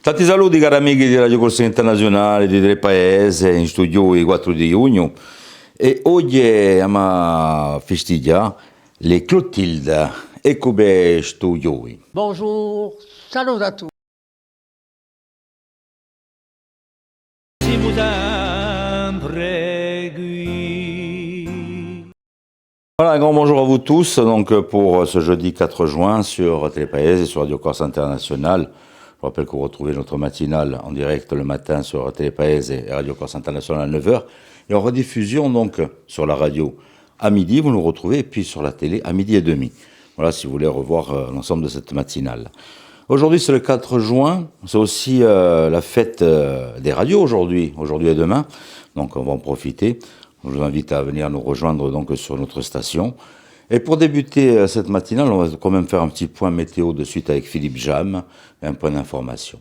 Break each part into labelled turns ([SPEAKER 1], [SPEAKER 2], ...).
[SPEAKER 1] Tanti saluti cari amici di Radio Corsa Internazionale di Tre Paese, in studio il 4 di giugno. E oggi abbiamo festeggiato le Clotilde. Ecco be studio.
[SPEAKER 2] Bonjour, salut à tous. Si vous
[SPEAKER 1] Voilà, un grand bonjour à vous tous donc pour ce jeudi 4 juin sur Tre Paese et sur Radio Corsa Internationale. Je vous rappelle que vous retrouvez notre matinale en direct le matin sur Tre Paese et Radio Corsa Internationale à 9h. Et en rediffusion donc sur la radio à midi, vous nous retrouvez, et puis sur la télé à midi et demi. Voilà, si vous voulez revoir l'ensemble de cette matinale. Aujourd'hui, c'est le 4 juin. C'est aussi la fête des radios aujourd'hui et demain. Donc, on va en profiter. Je vous invite à venir nous rejoindre donc sur notre station. Et pour débuter cette matinale, on va quand même faire un petit point météo de suite avec Philippe Jam et un point d'information.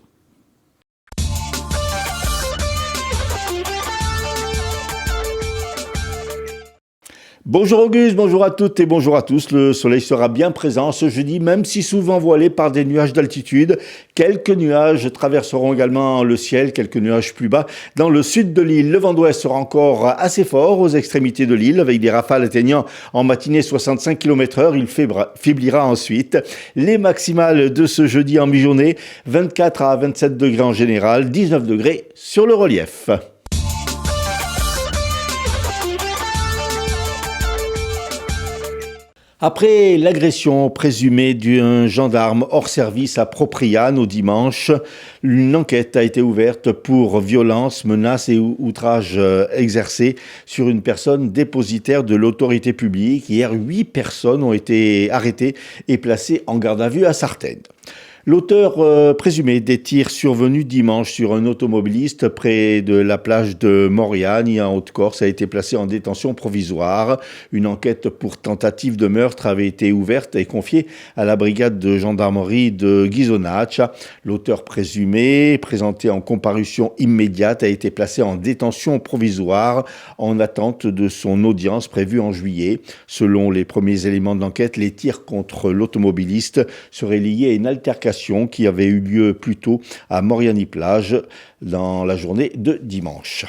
[SPEAKER 3] Bonjour Auguste, bonjour à toutes et bonjour à tous. Le soleil sera bien présent ce jeudi, même si souvent voilé par des nuages d'altitude. Quelques nuages traverseront également le ciel, quelques nuages plus bas. Dans le sud de l'île, le vent d'ouest sera encore assez fort aux extrémités de l'île, avec des rafales atteignant en matinée 65 km/h. Il faiblira ensuite. Les maximales de ce jeudi en mi-journée, 24 à 27 degrés en général, 19 degrés sur le relief. Après l'agression présumée d'un gendarme hors service à Propriane au dimanche, une enquête a été ouverte pour violence, menaces et outrages exercés sur une personne dépositaire de l'autorité publique. Hier, 8 personnes ont été arrêtées et placées en garde à vue à Sartène. L'auteur présumé des tirs survenus dimanche sur un automobiliste près de la plage de Moriagne en Haute-Corse a été placé en détention provisoire. Une enquête pour tentative de meurtre avait été ouverte et confiée à la brigade de gendarmerie de Ghisonaccia. L'auteur présumé, présenté en comparution immédiate, a été placé en détention provisoire en attente de son audience prévue en juillet. Selon les premiers éléments de l'enquête, les tirs contre l'automobiliste seraient liés à une altercation qui avait eu lieu plus tôt à Moriani-Plage dans la journée de dimanche.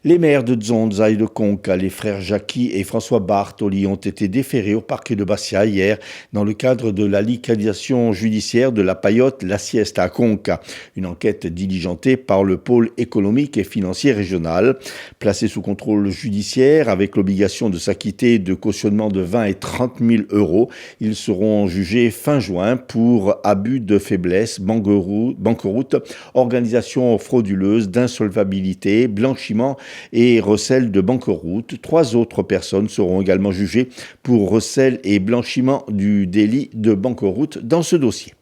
[SPEAKER 3] Les maires de Zonza et de Conca, les frères Jacqui et François Bartoli, ont été déférés au parquet de Bastia hier dans le cadre de la liquidation judiciaire de la paillote La Siesta à Conca. Une enquête diligentée par le pôle économique et financier régional. Placés sous contrôle judiciaire avec l'obligation de s'acquitter de cautionnement de 20 et 30 000 euros, ils seront jugés fin juin pour abus de faiblesse, banqueroute, organisation frauduleuse, d'insolvabilité, blanchiment et recel de banqueroute. 3 autres personnes seront également jugées pour recel et blanchiment du délit de banqueroute dans ce dossier.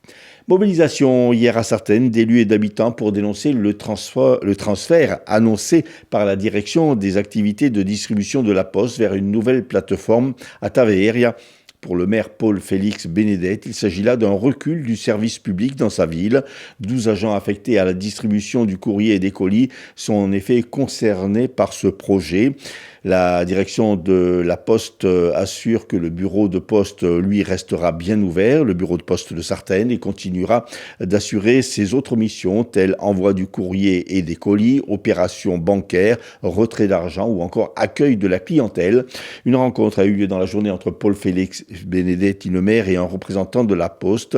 [SPEAKER 3] Mobilisation hier à Sartène d'élus et d'habitants pour dénoncer le transfert annoncé par la direction des activités de distribution de la Poste vers une nouvelle plateforme à Taveria. Pour le maire Paul Félix Benedette, il s'agit là d'un recul du service public dans sa ville. 12 agents affectés à la distribution du courrier et des colis sont en effet concernés par ce projet. La direction de la Poste assure que le bureau de poste, lui, restera bien ouvert, le bureau de poste de Sartène, et continuera d'assurer ses autres missions, telles envoi du courrier et des colis, opérations bancaires, retrait d'argent ou encore accueil de la clientèle. Une rencontre a eu lieu dans la journée entre Paul Félix Benedetti, le maire, et un représentant de la Poste,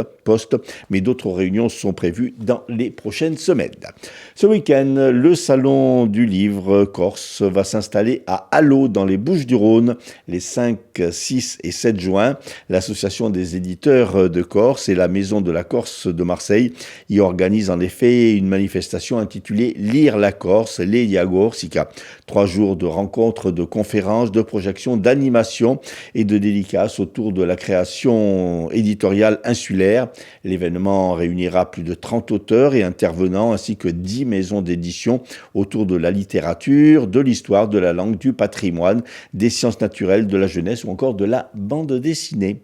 [SPEAKER 3] mais d'autres réunions sont prévues dans les prochaines semaines. Ce week-end, le Salon du Livre Corse va s'installer à Allot, dans les Bouches-du-Rhône, les 5, 6 et 7 juin. L'association des éditeurs de Corse et la Maison de la Corse de Marseille y organisent en effet une manifestation intitulée Lire la Corse, Leia Corsica. 3 jours de rencontres, de conférences, de projections, d'animations et de dédicaces autour de la création éditoriale insulaire. L'événement réunira plus de 30 auteurs et intervenants ainsi que 10 maisons d'édition autour de la littérature, de l'histoire, de la langue, du patrimoine, des sciences naturelles, de la jeunesse ou encore de la bande dessinée.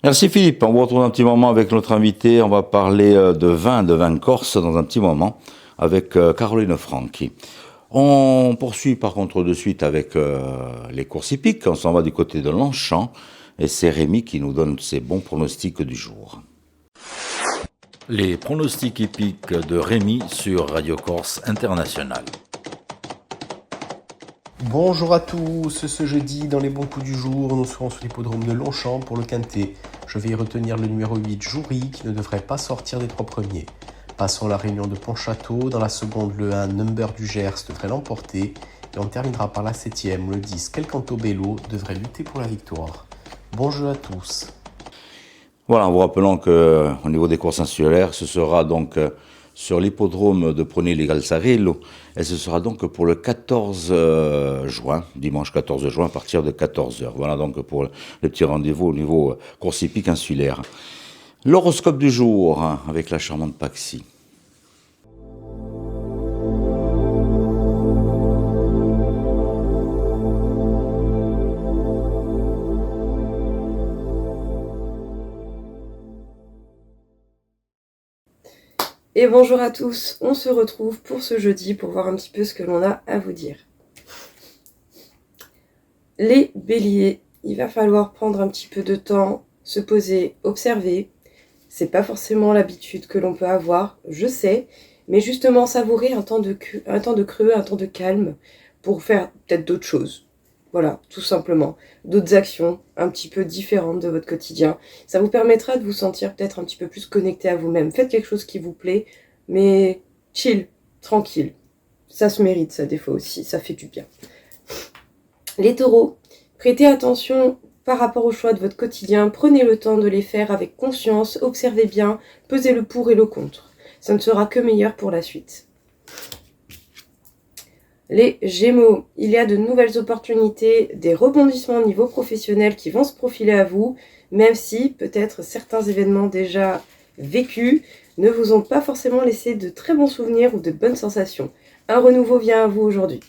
[SPEAKER 1] Merci Philippe, on vous retrouve un petit moment avec notre invité. On va parler de vin corse dans un petit moment avec Caroline Franchi. On poursuit par contre de suite avec les courses hippiques. On s'en va du côté de Longchamp et c'est Rémi qui nous donne ses bons pronostics du jour. Les pronostics hippiques de Rémi sur Radio Corse International.
[SPEAKER 4] Bonjour à tous, ce jeudi dans les bons coups du jour, nous serons sur l'hippodrome de Longchamp pour le Quintet. Je vais y retenir le numéro 8, Joury, qui ne devrait pas sortir des 3 premiers. Passons la réunion de Pontchâteau, dans la seconde le 1, Number du Gers devrait l'emporter. Et on terminera par la 7e, le 10, Quelcanto Bello devrait lutter pour la victoire. Bon jeu à tous.
[SPEAKER 1] Voilà, en vous rappelant qu'au niveau des courses insulaires, ce sera donc sur l'hippodrome de Prony-les-Galsarillo, et ce sera donc pour le 14 juin, dimanche 14 juin, à partir de 14h. Voilà donc pour le petit rendez-vous au niveau course hippique insulaire. L'horoscope du jour, avec la charmante Paxi.
[SPEAKER 5] Et bonjour à tous, on se retrouve pour ce jeudi pour voir un petit peu ce que l'on a à vous dire. Les béliers, il va falloir prendre un petit peu de temps, se poser, observer. C'est pas forcément l'habitude que l'on peut avoir, je sais, mais justement savourer un temps de creux, un temps de calme pour faire peut-être d'autres choses. Voilà, tout simplement. D'autres actions un petit peu différentes de votre quotidien. Ça vous permettra de vous sentir peut-être un petit peu plus connecté à vous-même. Faites quelque chose qui vous plaît, mais chill, tranquille. Ça se mérite, ça, des fois aussi. Ça fait du bien. Les taureaux, prêtez attention par rapport aux choix de votre quotidien. Prenez le temps de les faire avec conscience. Observez bien, pesez le pour et le contre. Ça ne sera que meilleur pour la suite. Les Gémeaux, il y a de nouvelles opportunités, des rebondissements au niveau professionnel qui vont se profiler à vous, même si peut-être certains événements déjà vécus ne vous ont pas forcément laissé de très bons souvenirs ou de bonnes sensations. Un renouveau vient à vous aujourd'hui.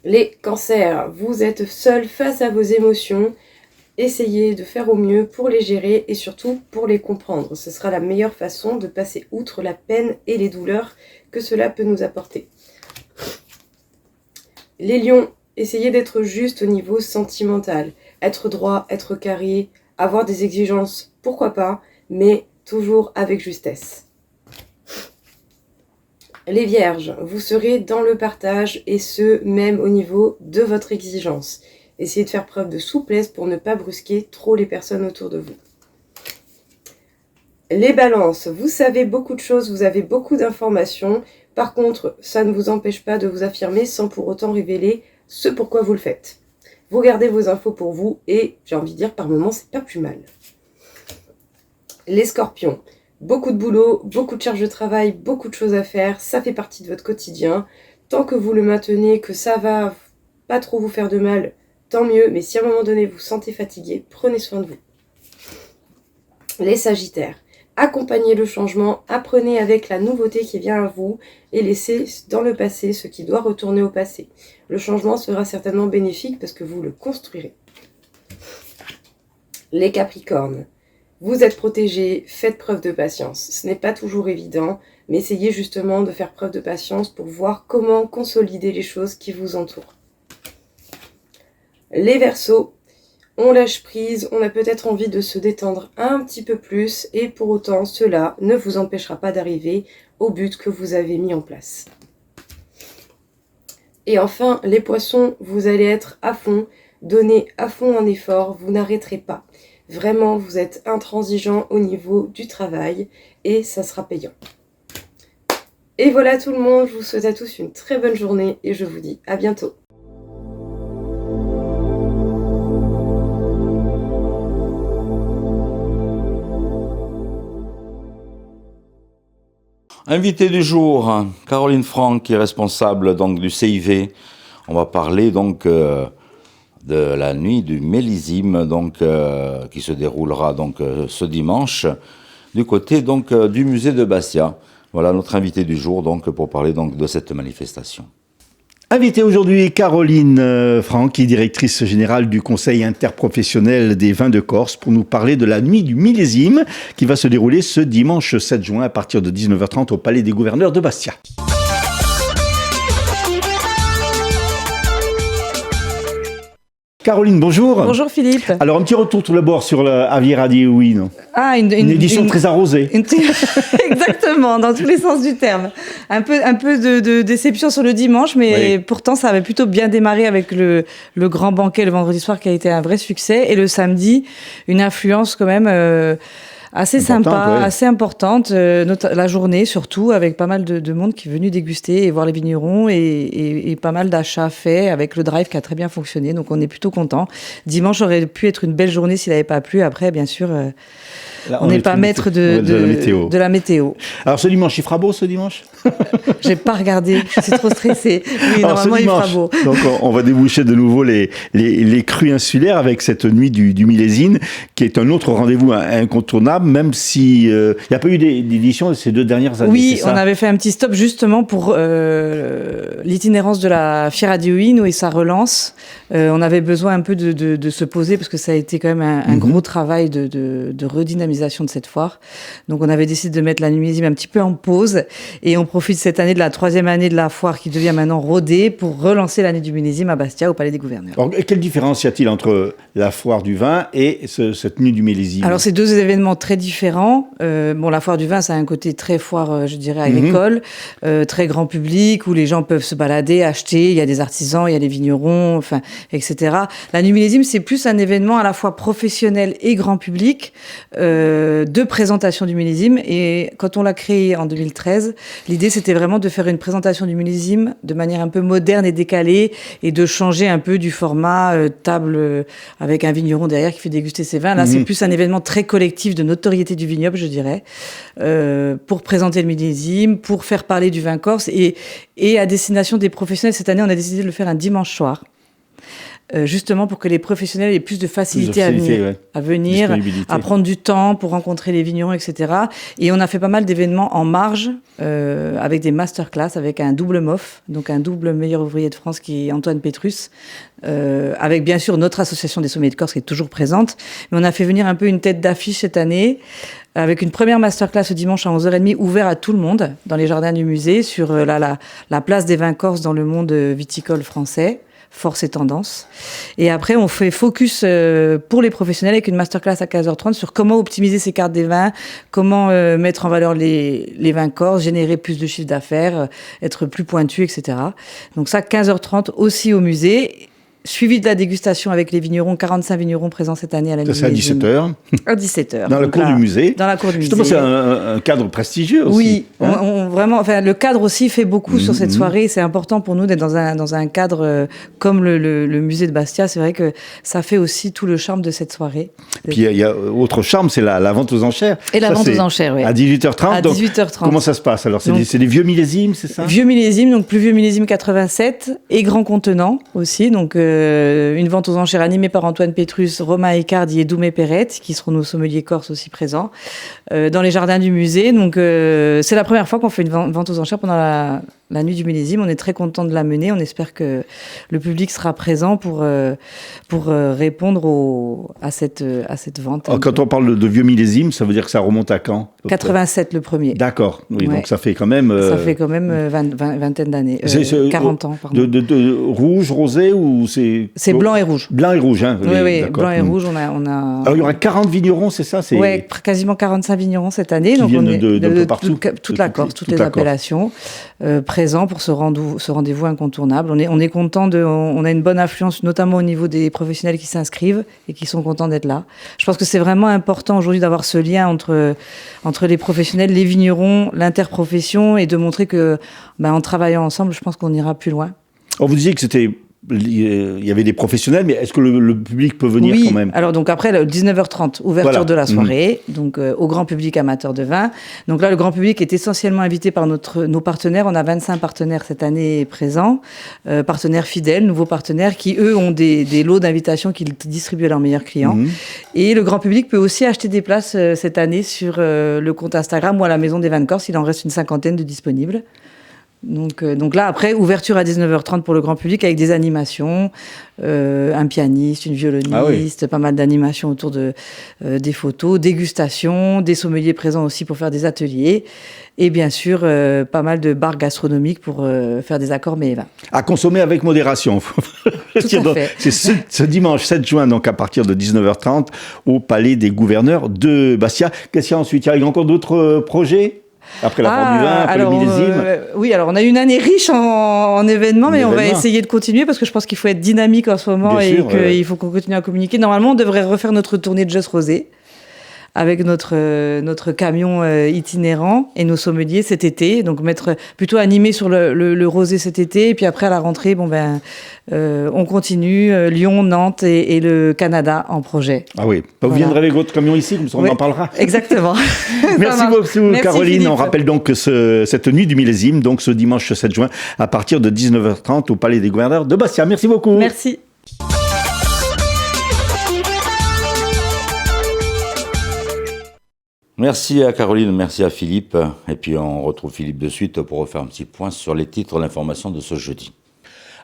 [SPEAKER 5] Les Cancers, vous êtes seuls face à vos émotions. Essayez de faire au mieux pour les gérer et surtout pour les comprendre. Ce sera la meilleure façon de passer outre la peine et les douleurs que cela peut nous apporter. Les lions, essayez d'être juste au niveau sentimental. Être droit, être carré, avoir des exigences, pourquoi pas, mais toujours avec justesse. Les vierges, vous serez dans le partage et ce, même au niveau de votre exigence. Essayez de faire preuve de souplesse pour ne pas brusquer trop les personnes autour de vous. Les balances, vous savez beaucoup de choses, vous avez beaucoup d'informations. Par contre, ça ne vous empêche pas de vous affirmer sans pour autant révéler ce pourquoi vous le faites. Vous gardez vos infos pour vous et, j'ai envie de dire, par moments, c'est pas plus mal. Les scorpions, beaucoup de boulot, beaucoup de charges de travail, beaucoup de choses à faire, ça fait partie de votre quotidien. Tant que vous le maintenez, que ça va pas trop vous faire de mal, tant mieux, mais si à un moment donné vous sentez fatigué, prenez soin de vous. Les sagittaires, accompagnez le changement, apprenez avec la nouveauté qui vient à vous et laissez dans le passé ce qui doit retourner au passé. Le changement sera certainement bénéfique parce que vous le construirez. Les capricornes, vous êtes protégés, faites preuve de patience. Ce n'est pas toujours évident, mais essayez justement de faire preuve de patience pour voir comment consolider les choses qui vous entourent. Les Verseaux, on lâche prise, on a peut-être envie de se détendre un petit peu plus et pour autant cela ne vous empêchera pas d'arriver au but que vous avez mis en place. Et enfin, les poissons, vous allez être à fond, donner à fond un effort, vous n'arrêterez pas. Vraiment, vous êtes intransigeant au niveau du travail et ça sera payant. Et voilà tout le monde, je vous souhaite à tous une très bonne journée et je vous dis à bientôt.
[SPEAKER 1] Invité du jour, Caroline Franck, qui est responsable donc du CIV. On va parler donc de la nuit du millésime, donc qui se déroulera donc ce dimanche du côté donc du musée de Bastia. Voilà notre invité du jour donc pour parler donc de cette manifestation.
[SPEAKER 3] Invitée aujourd'hui Caroline Franck, qui est directrice générale du Conseil interprofessionnel des vins de Corse, pour nous parler de la nuit du millésime qui va se dérouler ce dimanche 7 juin à partir de 19h30 au Palais des Gouverneurs de Bastia. Caroline, bonjour.
[SPEAKER 6] Bonjour Philippe.
[SPEAKER 3] Alors, un petit retour tout d'abord sur la Avier Radio, oui, non.
[SPEAKER 6] Ah,
[SPEAKER 3] Une édition très arrosée.
[SPEAKER 6] Exactement, dans tous les sens du terme. Un peu de déception sur le dimanche, mais pourtant ça avait plutôt bien démarré avec le grand banquet le vendredi soir qui a été un vrai succès. Et le samedi, une influence quand même assez sympa, assez importante, la journée surtout, avec pas mal de monde qui est venu déguster et voir les vignerons et pas mal d'achats faits avec le drive qui a très bien fonctionné. Donc on est plutôt content. Dimanche aurait pu être une belle journée s'il n'avait pas plu. Après, bien sûr, là, on n'est pas maître de la météo.
[SPEAKER 3] Alors ce dimanche, il fera beau ce dimanche?
[SPEAKER 6] J'ai pas regardé, je suis trop stressée. Oui, normalement il fera beau.
[SPEAKER 3] Donc on va déboucher de nouveau les crues insulaires avec cette nuit du millésime, qui est un autre rendez-vous incontournable, même si il n'y a pas eu d'édition ces 2 dernières années.
[SPEAKER 6] Oui, on avait fait un petit stop justement pour l'itinérance de la Fiera di Uino et sa relance. On avait besoin un peu de se poser parce que ça a été quand même un gros travail de redynamisation de cette foire. Donc on avait décidé de mettre la nuit millésime un petit peu en pause et on profite cette année de la 3e année de la foire qui devient maintenant rodée pour relancer l'année du millésime à Bastia au Palais des Gouverneurs.
[SPEAKER 3] Alors, quelle différence y a-t-il entre la foire du vin et cette nuit du millésime?
[SPEAKER 6] Alors c'est 2 événements très différents. La foire du vin, ça a un côté très foire, je dirais, agricole, très grand public où les gens peuvent se balader, acheter. Il y a des artisans, il y a des vignerons, enfin, etc. La nuit millésime, c'est plus un événement à la fois professionnel et grand public de présentation du millésime. Et quand on l'a créé en 2013, l'idée c'était vraiment de faire une présentation du millésime de manière un peu moderne et décalée et de changer un peu du format table avec un vigneron derrière qui fait déguster ses vins. Là, c'est plus un événement très collectif de notoriété du vignoble, je dirais, pour présenter le millésime, pour faire parler du vin corse et à destination des professionnels. Cette année, on a décidé de le faire un dimanche soir. Justement pour que les professionnels aient plus de facilité à venir, à prendre du temps pour rencontrer les vignerons, etc. Et on a fait pas mal d'événements en marge, avec des masterclass, avec un double MOF, donc un double meilleur ouvrier de France qui est Antoine Pétrus, avec bien sûr notre association des sommeliers de Corse qui est toujours présente. Mais on a fait venir un peu une tête d'affiche cette année, avec une première masterclass ce dimanche à 11h30, ouvert à tout le monde, dans les jardins du musée, sur la place des vins corses dans le monde viticole français. Force et tendance. Et après, on fait focus pour les professionnels avec une masterclass à 15h30 sur comment optimiser ces cartes des vins, comment mettre en valeur les vins corses, générer plus de chiffre d'affaires, être plus pointu, etc. Donc ça, 15h30 aussi au musée. Suivi de la dégustation avec les vignerons, 45 vignerons présents cette année à la nuit.
[SPEAKER 3] C'est à 17h.
[SPEAKER 6] À 17h.
[SPEAKER 3] Dans la cour du musée.
[SPEAKER 6] Dans la cour du musée.
[SPEAKER 3] Justement, c'est un cadre prestigieux aussi.
[SPEAKER 6] Oui, vraiment. Enfin, le cadre aussi fait beaucoup sur cette soirée. C'est important pour nous d'être dans un cadre comme le musée de Bastia. C'est vrai que ça fait aussi tout le charme de cette soirée.
[SPEAKER 3] Puis il y a autre charme, c'est la vente aux enchères.
[SPEAKER 6] Et la vente aux enchères, oui.
[SPEAKER 3] À 18h30.
[SPEAKER 6] À 18h30.
[SPEAKER 3] Comment ça se passe alors? C'est des vieux millésimes, c'est ça?
[SPEAKER 6] Vieux millésimes, donc plus vieux millésime 87 et grand contenant aussi. Donc une vente aux enchères animée par Antoine Pétrus, Romain Icardi et Doumé Perrette, qui seront nos sommeliers corses aussi présents, dans les jardins du musée. Donc c'est la première fois qu'on fait une vente aux enchères pendant la nuit du millésime. On est très content de la mener. On espère que le public sera présent pour répondre à cette vente.
[SPEAKER 3] Alors, quand on parle de vieux millésime, ça veut dire que ça remonte à quand?
[SPEAKER 6] 87 le premier.
[SPEAKER 3] D'accord. Oui, donc ça fait quand même...
[SPEAKER 6] Ça fait quand même vingtaine d'années. 40 ans, pardon.
[SPEAKER 3] De rouge, rosé ou c'est...
[SPEAKER 6] C'est blanc et rouge.
[SPEAKER 3] Blanc et rouge, hein.
[SPEAKER 6] Oui, blanc et rouge, on a...
[SPEAKER 3] Alors, il y aura 40 vignerons, c'est ça?
[SPEAKER 6] Oui, quasiment 45 vignerons cette année.
[SPEAKER 3] Qui
[SPEAKER 6] donc
[SPEAKER 3] viennent
[SPEAKER 6] on est
[SPEAKER 3] de partout.
[SPEAKER 6] Toute la Corse, toutes les appellations, présents pour ce rendez-vous incontournable. On est content on a une bonne affluence, notamment au niveau des professionnels qui s'inscrivent et qui sont contents d'être là. Je pense que c'est vraiment important aujourd'hui d'avoir ce lien entre les professionnels, les vignerons, l'interprofession et de montrer que, en travaillant ensemble, je pense qu'on ira plus loin.
[SPEAKER 3] Alors, vous disiez que il y avait des professionnels, mais est-ce que le public peut venir quand même?
[SPEAKER 6] Alors donc après, 19h30, ouverture de la soirée, donc au grand public amateur de vin. Donc là, le grand public est essentiellement invité par nos partenaires. On a 25 partenaires cette année présents, partenaires fidèles, nouveaux partenaires qui, eux, ont des lots d'invitations qu'ils distribuent à leurs meilleurs clients. Et le grand public peut aussi acheter des places cette année sur le compte Instagram ou à la Maison des Vins de Corse. Il en reste une 50aine de disponibles. Donc là, après, ouverture à 19h30 pour le grand public avec des animations, un pianiste, une violoniste, pas mal d'animations autour des photos, dégustation, des sommeliers présents aussi pour faire des ateliers et bien sûr, pas mal de bars gastronomiques pour faire des accords mets et vins.
[SPEAKER 3] À consommer avec modération.
[SPEAKER 6] Tout à fait.
[SPEAKER 3] C'est ce dimanche 7 juin, donc à partir de 19h30, au Palais des Gouverneurs de Bastia. Qu'est-ce qu'il y a ensuite? Il y a encore d'autres projets? Après la Foire du Vin, après le millésime.
[SPEAKER 6] Oui, alors on a une année riche en événements, mais on va essayer de continuer parce que je pense qu'il faut être dynamique en ce moment et qu'il faut qu'on continue à communiquer. Normalement, on devrait refaire notre tournée de Just Rosé avec notre camion itinérant et nos sommeliers cet été. Donc mettre plutôt animé sur le rosé cet été. Et puis après, à la rentrée, on continue Lyon, Nantes et le Canada en projet.
[SPEAKER 3] Ah oui, vous viendrez avec votre camion ici, comme ça on en parlera.
[SPEAKER 6] Exactement.
[SPEAKER 3] Merci beaucoup, Caroline.
[SPEAKER 6] Philippe.
[SPEAKER 3] On rappelle donc que cette nuit du millésime, donc ce dimanche 7 juin, à partir de 19h30 au Palais des Gouverneurs de Bastia. Merci beaucoup.
[SPEAKER 6] Merci.
[SPEAKER 1] Merci à Caroline, merci à Philippe. Et puis on retrouve Philippe de suite pour refaire un petit point sur les titres d'information de ce jeudi.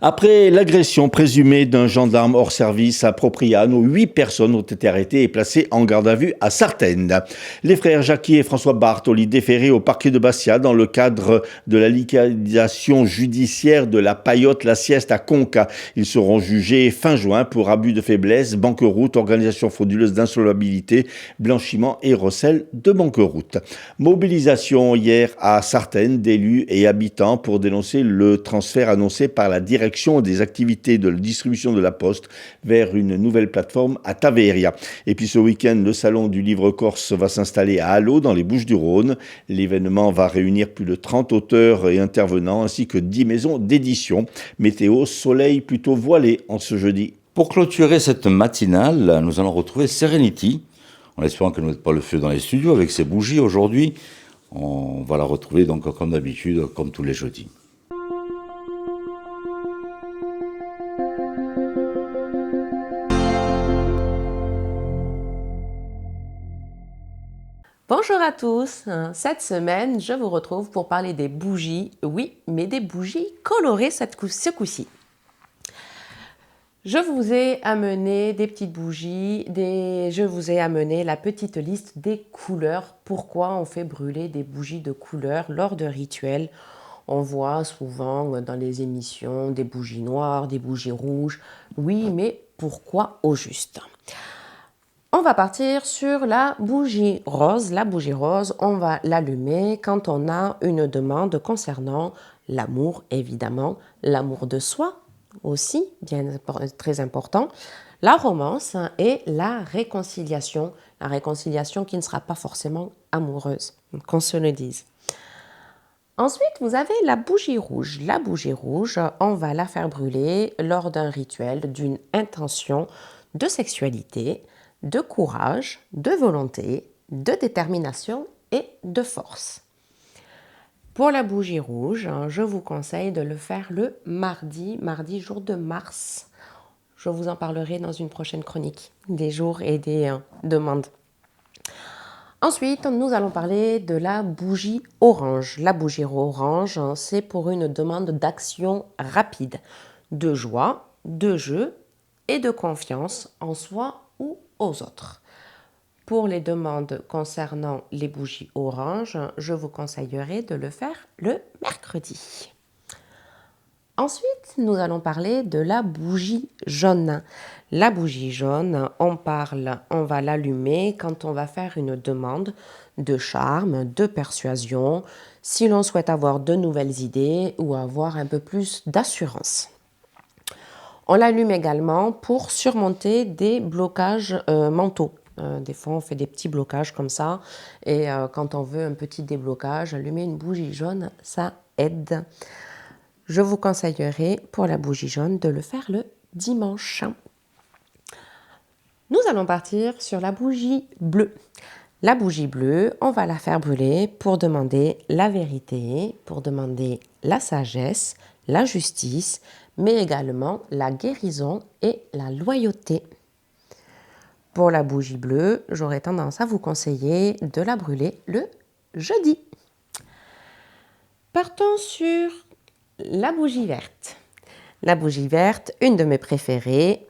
[SPEAKER 3] Après l'agression présumée d'un gendarme hors service à Propriano, 8 personnes ont été arrêtées et placées en garde à vue à Sartène. Les frères Jackie et François Bartoli déférés au parquet de Bastia dans le cadre de la liquidation judiciaire de la paillote La Sieste à Conca. Ils seront jugés fin juin pour abus de faiblesse, banqueroute, organisation frauduleuse d'insolvabilité, blanchiment et recel de banqueroute. Mobilisation hier à Sartène d'élus et habitants pour dénoncer le transfert annoncé par la direction des activités de la distribution de la Poste vers une nouvelle plateforme à Taveria. Et puis ce week-end, le salon du livre corse va s'installer à Allo, dans les Bouches-du-Rhône. L'événement va réunir plus de 30 auteurs et intervenants, ainsi que 10 maisons d'édition. Météo, soleil plutôt voilé en ce jeudi.
[SPEAKER 1] Pour clôturer cette matinale, nous allons retrouver Serenity, en espérant qu'elle ne mette pas le feu dans les studios avec ses bougies aujourd'hui. On va la retrouver donc comme d'habitude, comme tous les jeudis.
[SPEAKER 7] Bonjour à tous, cette semaine je vous retrouve pour parler des bougies, oui, mais des bougies colorées ce coup-ci. Je vous ai amené des petites bougies, je vous ai amené la petite liste des couleurs, pourquoi on fait brûler des bougies de couleurs lors de rituels. On voit souvent dans les émissions des bougies noires, des bougies rouges, oui, mais pourquoi au juste ? On va partir sur la bougie rose. La bougie rose, on va l'allumer quand on a une demande concernant l'amour, évidemment, l'amour de soi aussi, bien très important, la romance et la réconciliation qui ne sera pas forcément amoureuse, qu'on se le dise. Ensuite, vous avez la bougie rouge. La bougie rouge, on va la faire brûler lors d'un rituel, d'une intention de sexualité, de courage, de volonté, de détermination et de force. Pour la bougie rouge, je vous conseille de le faire le mardi jour de Mars. Je vous en parlerai dans une prochaine chronique, des jours et des demandes. Ensuite, nous allons parler de la bougie orange. La bougie orange, c'est pour une demande d'action rapide, de joie, de jeu et de confiance en soi ou aux autres. Pour les demandes concernant les bougies orange, je vous conseillerais de le faire le mercredi. Ensuite, nous allons parler de la bougie jaune. La bougie jaune, on va l'allumer quand on va faire une demande de charme, de persuasion, si l'on souhaite avoir de nouvelles idées ou avoir un peu plus d'assurance. On l'allume également pour surmonter des blocages mentaux. Des fois, on fait des petits blocages comme ça. Et quand on veut un petit déblocage, allumer une bougie jaune, ça aide. Je vous conseillerais pour la bougie jaune de le faire le dimanche. Nous allons partir sur la bougie bleue. La bougie bleue, on va la faire brûler pour demander la vérité, pour demander la sagesse, la justice, mais également la guérison et la loyauté. Pour la bougie bleue, j'aurais tendance à vous conseiller de la brûler le jeudi. Partons sur La bougie verte. La bougie verte, une de mes préférées.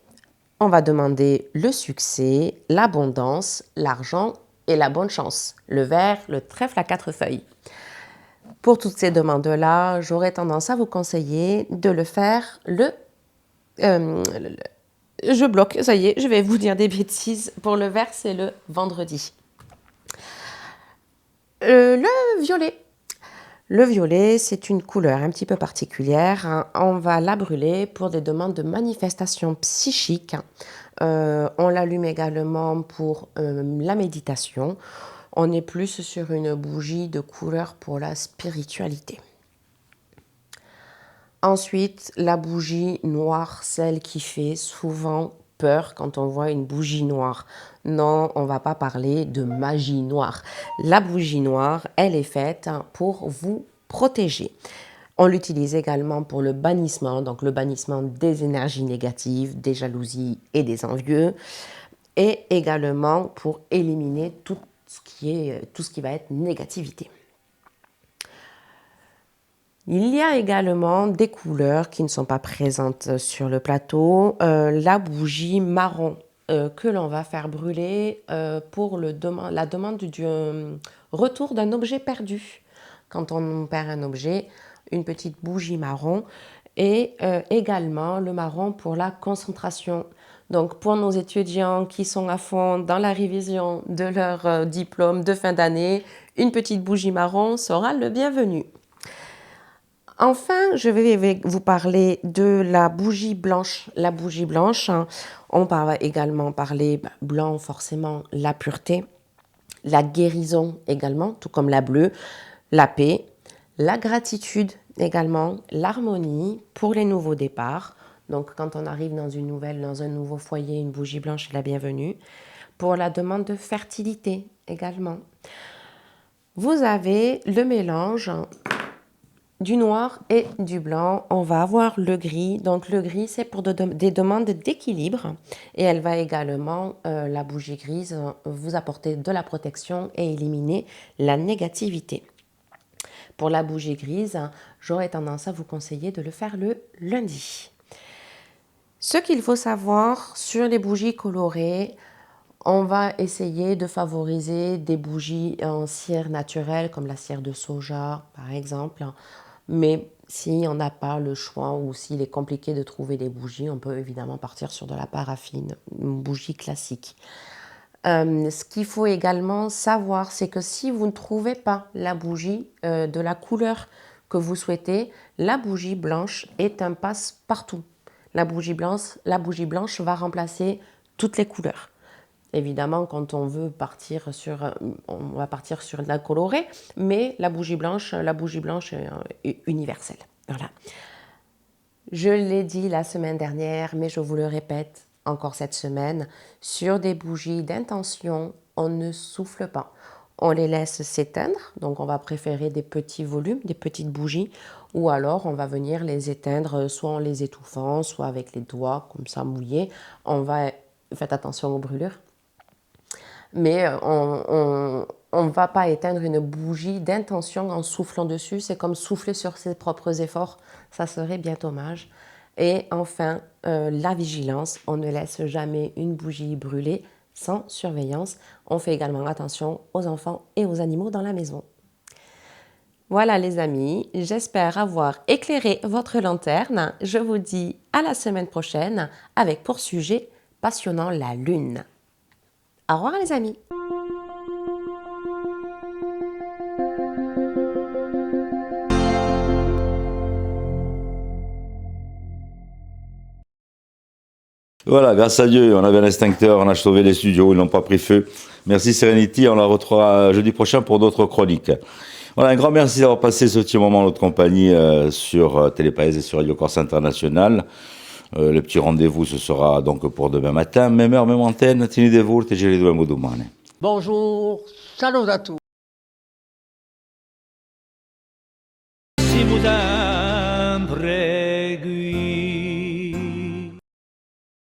[SPEAKER 7] On va demander le succès, l'abondance, l'argent et la bonne chance. Le vert, le trèfle à 4 feuilles. Pour toutes ces demandes-là, j'aurais tendance à vous conseiller de le faire je bloque, ça y est, je vais vous dire des bêtises. Pour le vert, c'est le vendredi. Le violet. Le violet, c'est une couleur un petit peu particulière. On va la brûler pour des demandes de manifestation psychique. On l'allume également pour la méditation. On est plus sur une bougie de couleur pour la spiritualité. Ensuite, la bougie noire, celle qui fait souvent peur quand on voit une bougie noire. Non, on ne va pas parler de magie noire. La bougie noire, elle est faite pour vous protéger. On l'utilise également pour le bannissement, donc le bannissement des énergies négatives, des jalousies et des envieux, et également pour éliminer tout ce qui va être négativité. Il y a également des couleurs qui ne sont pas présentes sur le plateau. La bougie marron que l'on va faire brûler pour la demande du retour d'un objet perdu. Quand on perd un objet, une petite bougie marron. Et également le marron pour la concentration. Donc pour nos étudiants qui sont à fond dans la révision de leur diplôme de fin d'année, une petite bougie marron sera le bienvenu. Enfin, je vais vous parler de la bougie blanche. La bougie blanche, on va également parler blanc, forcément, la pureté, la guérison également, tout comme la bleue, la paix, la gratitude également, l'harmonie pour les nouveaux départs. Donc, quand on arrive dans un nouveau foyer, une bougie blanche est la bienvenue. Pour la demande de fertilité également. Vous avez le mélange du noir et du blanc. On va avoir le gris. Donc, le gris, c'est pour des demandes d'équilibre. Et elle va également, la bougie grise, vous apporter de la protection et éliminer la négativité. Pour la bougie grise, j'aurais tendance à vous conseiller de le faire le lundi. Ce qu'il faut savoir sur les bougies colorées, on va essayer de favoriser des bougies en cire naturelle, comme la cire de soja, par exemple. Mais si on n'a pas le choix ou s'il est compliqué de trouver des bougies, on peut évidemment partir sur de la paraffine, une bougie classique. Ce qu'il faut également savoir, c'est que si vous ne trouvez pas la bougie de la couleur que vous souhaitez, la bougie blanche est un passe-partout. La bougie blanche va remplacer toutes les couleurs. Évidemment, quand on veut on va partir sur de la colorée, mais la bougie blanche est universelle. Voilà. Je l'ai dit la semaine dernière, mais je vous le répète encore cette semaine, sur des bougies d'intention, on ne souffle pas. On les laisse s'éteindre, donc on va préférer des petits volumes, des petites bougies, ou alors on va venir les éteindre soit en les étouffant, soit avec les doigts, comme ça mouillés. Faites attention aux brûlures. Mais on ne va pas éteindre une bougie d'intention en soufflant dessus. C'est comme souffler sur ses propres efforts. Ça serait bien dommage. Et enfin, la vigilance. On ne laisse jamais une bougie brûler sans surveillance. On fait également attention aux enfants et aux animaux dans la maison. Voilà les amis, j'espère avoir éclairé votre lanterne. Je vous dis à la semaine prochaine avec pour sujet passionnant la lune. Au revoir les amis.
[SPEAKER 1] Voilà, grâce à Dieu, on avait un extincteur, on a sauvé les studios, ils n'ont pas pris feu. Merci Serenity, on la retrouvera jeudi prochain pour d'autres chroniques. Voilà, un grand merci d'avoir passé ce petit moment en notre compagnie sur Télépaèse et sur Radio Corse International. Le petit rendez-vous, ce sera donc pour demain matin, même heure, même antenne. Tenez-vous, tegeli domani.
[SPEAKER 2] Bonjour, salut à tous. Si vous